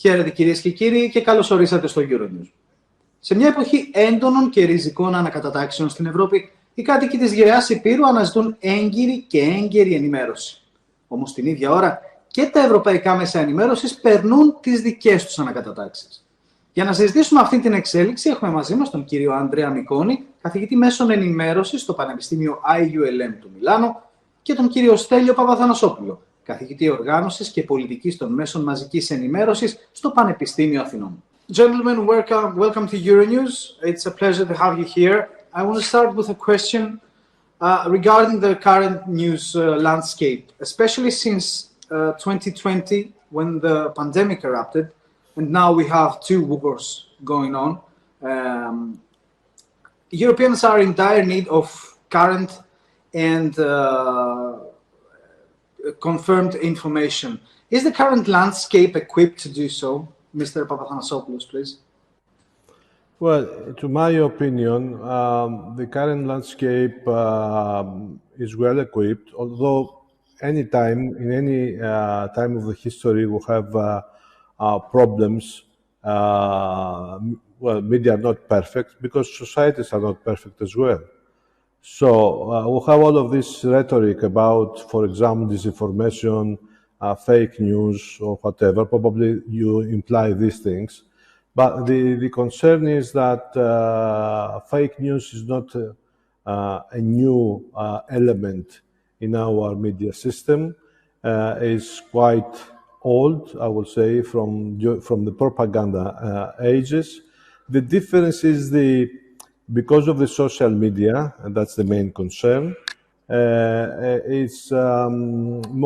Χαίρετε κυρίες και κύριοι και καλώς ορίσατε στο Euronews. Σε μια εποχή έντονων και ριζικών ανακατατάξεων στην Ευρώπη, οι κάτοικοι της γεραιάς Υπήρου αναζητούν έγκυρη και έγκαιρη ενημέρωση. Όμως την ίδια ώρα και τα ευρωπαϊκά μέσα ενημέρωσης περνούν τις δικές τους ανακατατάξεις. Για να συζητήσουμε αυτή την εξέλιξη, έχουμε μαζί μας τον κύριο Ανδρέα Μικόνη, καθηγητή μέσων ενημέρωσης στο Πανεπιστήμιο IULM του Μιλάνο, και τον κύριο Στέλιο Παπαθανασόπουλο, καθηγητή οργάνωσης και πολιτικής των μέσων μαζικής ενημέρωσης στο Πανεπιστήμιο Αθηνών. Gentlemen, welcome to Euronews. It's a pleasure to have you here. I want to start with a question regarding the current news landscape, especially since 2020, when the pandemic erupted, and now we have two wars going on. Europeans are in dire need of current and confirmed information. Is the current landscape equipped to do so? Mr. Papathanasopoulos, please. Well, to my opinion, the current landscape is well equipped, although in any time of the history, we have problems. Well, media are not perfect because societies are not perfect as well. So we have all of this rhetoric about, for example, disinformation, fake news, or whatever. Probably you imply these things. But the concern is that fake news is not a new element in our media system. It's quite old, I would say, from the propaganda ages. The difference is because of the social media, and that's the main concern, it's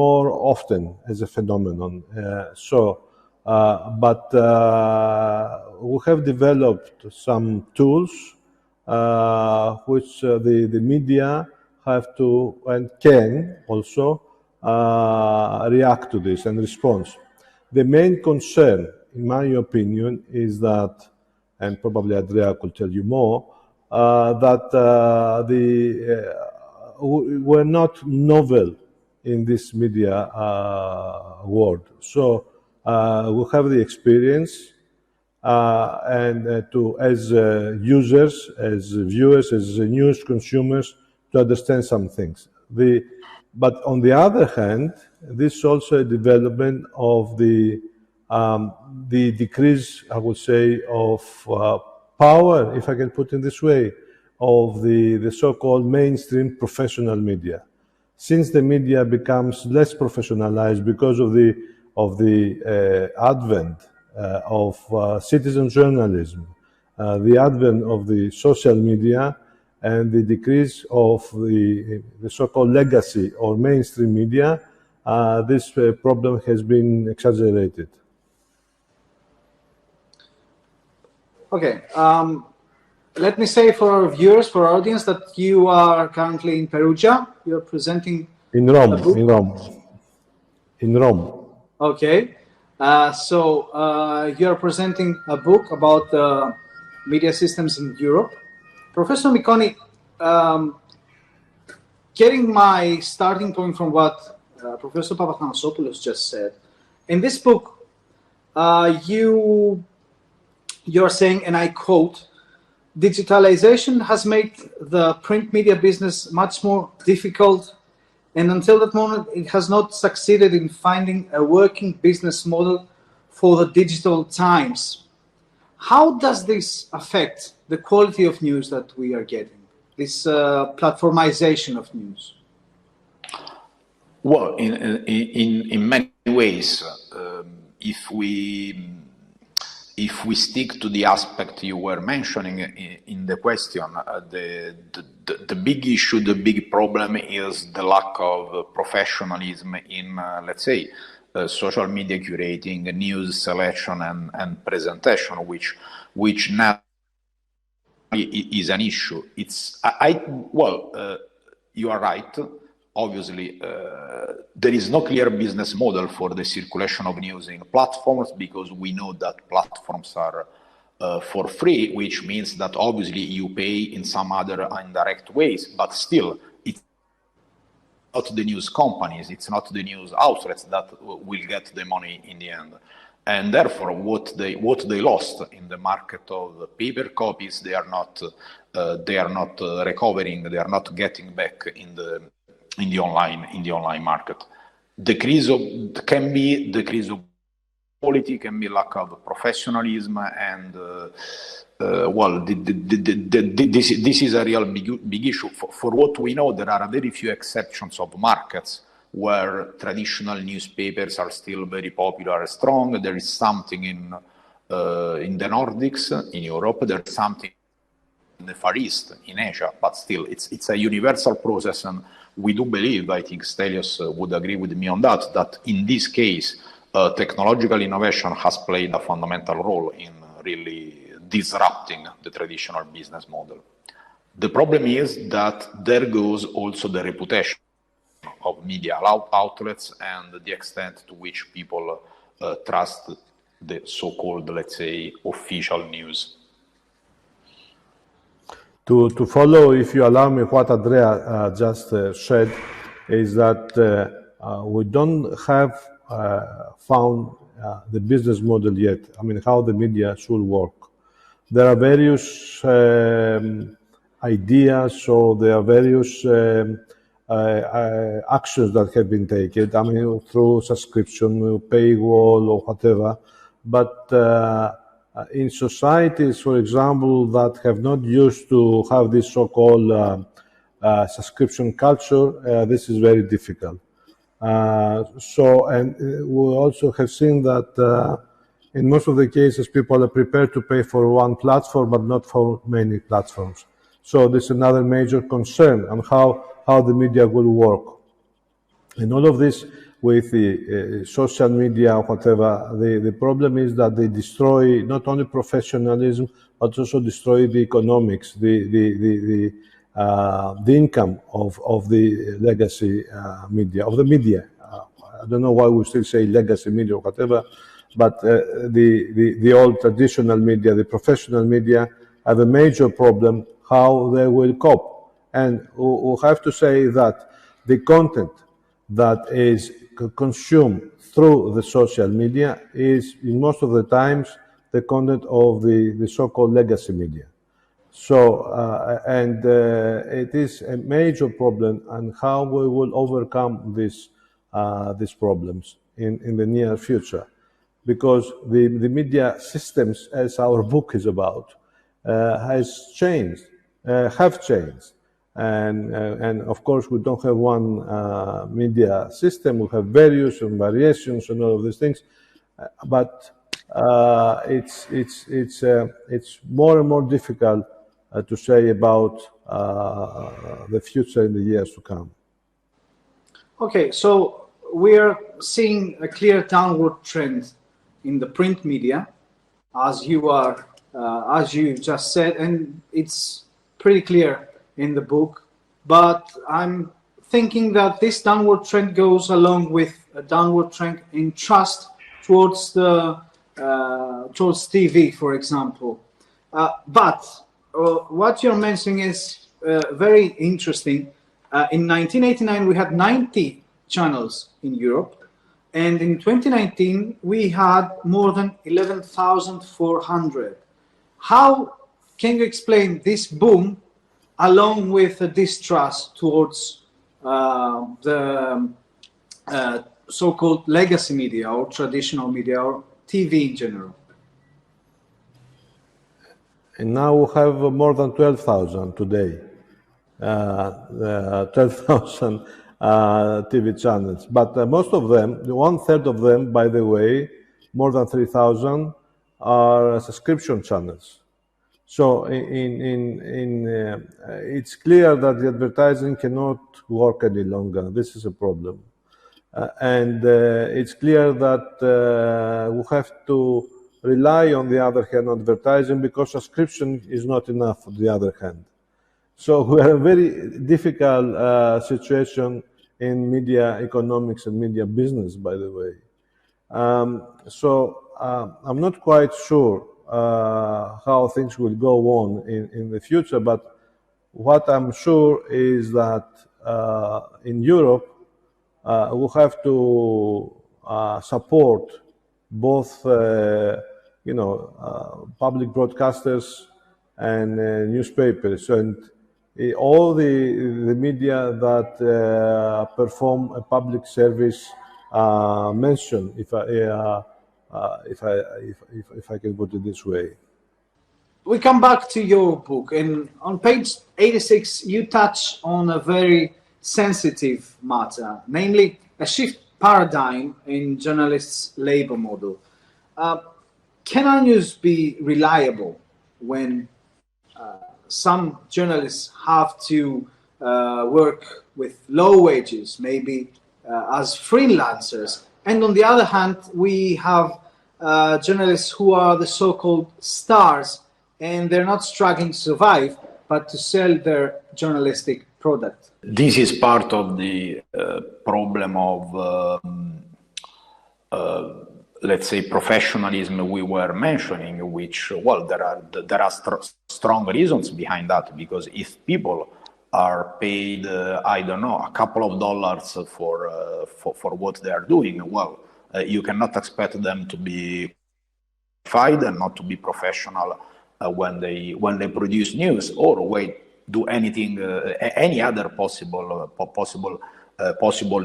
more often as a phenomenon. But we have developed some tools which the media have to and can also react to this and respond. The main concern, in my opinion, is that, and probably Andrea could tell you more, that we're not novel in this media world. So we have the experience and as users, as viewers, as news consumers, to understand some things. But on the other hand, this is also a development of the decrease, I would say, of power, if I can put it this way, of the so-called mainstream professional media. Since the media becomes less professionalized because of the advent of citizen journalism, the advent of the social media, and the decrease of the so-called legacy or mainstream media, this problem has been exaggerated. Okay. Let me say for our viewers, for our audience, that you are currently in Perugia. You're presenting in Rome. Okay. So you are presenting a book about the media systems in Europe. Professor Mikoni, getting my starting point from what Professor Papathanasopoulos just said, in this book, you're saying, and I quote, digitalization has made the print media business much more difficult, and until that moment, it has not succeeded in finding a working business model for the digital times. How does this affect the quality of news that we are getting, this platformization of news? Well, in many ways, if we stick to the aspect you were mentioning in the question, the big issue, the big problem is the lack of professionalism in, let's say, social media curating, news selection and presentation, which now is an issue. You are right. Obviously, there is no clear business model for the circulation of news in platforms, because we know that platforms are for free, which means that obviously you pay in some other indirect ways, but still it's not the news companies, it's not the news outlets that will get the money in the end. And therefore, what they lost in the market of paper copies, they are not recovering. They are not getting back in the online market. Decrease of quality, can be lack of professionalism, and this is a real big issue. For what we know, there are very few exceptions of markets where traditional newspapers are still very popular and strong. There is something in the Nordics, in Europe. There's something in the Far East, in Asia, but still, it's a universal process, and we do believe, I think Stelios would agree with me on that in this case, technological innovation has played a fundamental role in really disrupting the traditional business model. The problem is that there goes also the reputation of media outlets and the extent to which people trust the so-called, let's say, official news. To follow, if you allow me, what Andrea just said, is that we don't have found the business model yet. I mean, how the media should work. There are various ideas, or there are various actions that have been taken. I mean, through subscription, paywall, or whatever. But in societies, for example, that have not used to have this so-called subscription culture, this is very difficult. And we also have seen that in most of the cases, people are prepared to pay for one platform, but not for many platforms. So this is another major concern on how the media will work. And all of this with the social media or whatever, the problem is that they destroy not only professionalism, but also destroy the economics, the income of the legacy media, of the media. I don't know why we still say legacy media or whatever, but the old traditional media, the professional media, have a major problem how they will cope. And we have to say that the content that is consumed through the social media is, in most of the times, the content of the so-called legacy media. So, it is a major problem, and how we will overcome these problems in the near future. Because the media systems, as our book is about, have changed. And of course, we don't have one media system. We have various and variations and all of these things. But it's more and more difficult to say about the future in the years to come. Okay, so we are seeing a clear downward trend in the print media, as you just said, and it's pretty clear in the book. But I'm thinking that this downward trend goes along with a downward trend in trust towards TV, for example. But what you're mentioning is very interesting. In 1989, we had 90 channels in Europe. And in 2019, we had more than 11,400. How can you explain this boom along with the distrust towards the so-called legacy media or traditional media or TV in general? And now we have more than 12,000 today. 12,000 TV channels. But most of them, 1/3 of them, by the way, more than 3,000, are subscription channels. So it's clear that the advertising cannot work any longer. This is a problem. And it's clear that we have to rely, on the other hand, on advertising, because subscription is not enough on the other hand. So we are in a very difficult situation in media economics and media business, by the way. I'm not quite sure how things will go on in the future, but what I'm sure is that in Europe, we have to support both, public broadcasters and newspapers, and all the media that perform a public service mention, if I can put it this way. We come back to your book, and on page 86, you touch on a very sensitive matter, namely a shift paradigm in journalists' labor model. Can our news be reliable when some journalists have to work with low wages, maybe as freelancers, and on the other hand, we have journalists who are the so-called stars, and they're not struggling to survive, but to sell their journalistic product? This is part of the problem of, let's say, professionalism we were mentioning, which, well, there are strong reasons behind that, because if people are paid, I don't know, a couple of dollars for what they are doing, well, you cannot expect them to be qualified and not to be professional when they produce news or do anything, any other possible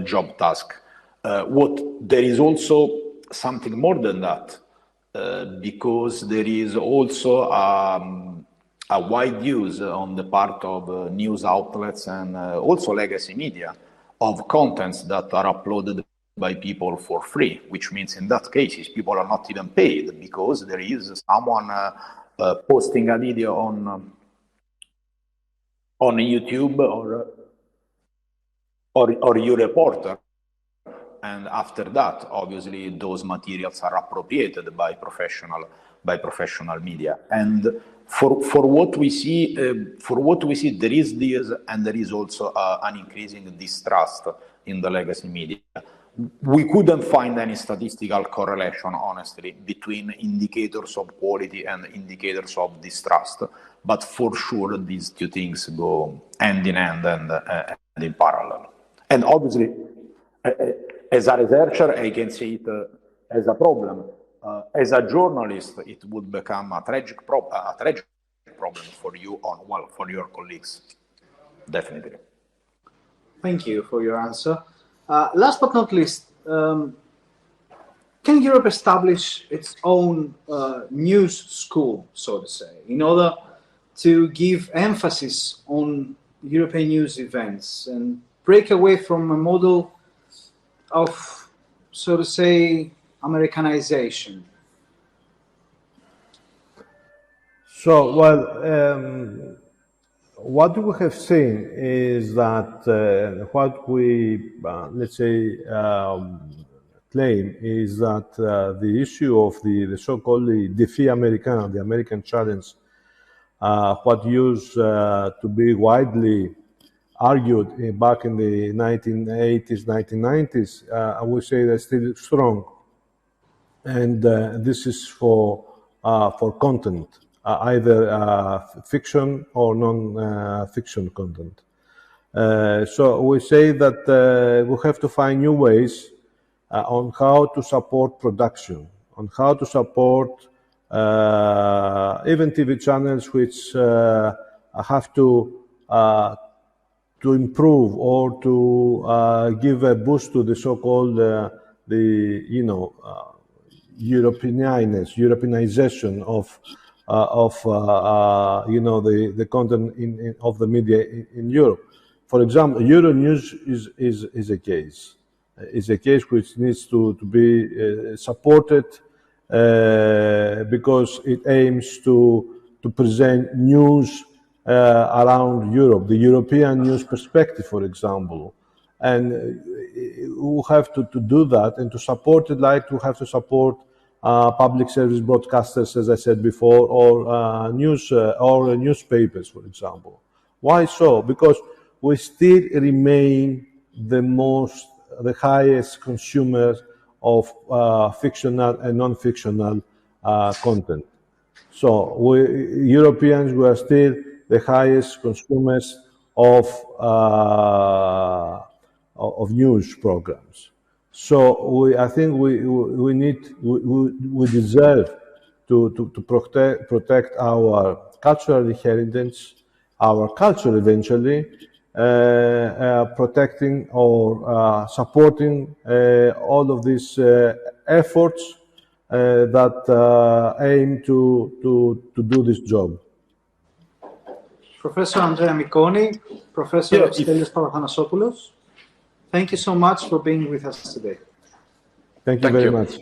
job task. There is also something more than that, because there is also a wide use on the part of news outlets and also legacy media of contents that are uploaded by people for free, which means in that case people are not even paid, because there is someone posting a video on YouTube or you reporter, and after that, obviously, those materials are appropriated by professional media. And for what we see, there is this, and there is also an increasing distrust in the legacy media. We couldn't find any statistical correlation, honestly, between indicators of quality and indicators of distrust. But for sure, these two things go hand in hand and in parallel. And obviously, as a researcher, I can see it as a problem. As a journalist, it would become a tragic problem for you, for your colleagues, definitely. Thank you for your answer. Last but not least, can Europe establish its own news school, so to say, in order to give emphasis on European news events and break away from a model of, so to say, Americanization? So, well, what we have seen is that what we, let's say, claim is that the issue of the so-called défi américain, the American challenge, what used to be widely argued back in the 1980s, 1990s, I would say they're still strong. And this is for content. Either fiction or non-fiction content. So we say that we have to find new ways on how to support production, on how to support even TV channels which have to improve or to give a boost to the so-called Europeanization of the content of the media in Europe. For example, Euronews is a case. It's a case which needs to be supported because it aims to present news around Europe, the European news perspective, for example. And we have to do that, and to support it, like we have to support public service broadcasters, as I said before, or newspapers, for example. Why so? Because we still remain the highest consumers of fictional and non-fictional content. So Europeans were still the highest consumers of news programs. So I think we deserve to protect our cultural inheritance, our culture eventually, protecting or supporting all of these efforts that aim to do this job. Professor Andrea Miconi, Professor Stelios Papathanassopoulos, thank you so much for being with us today. Thank you very much.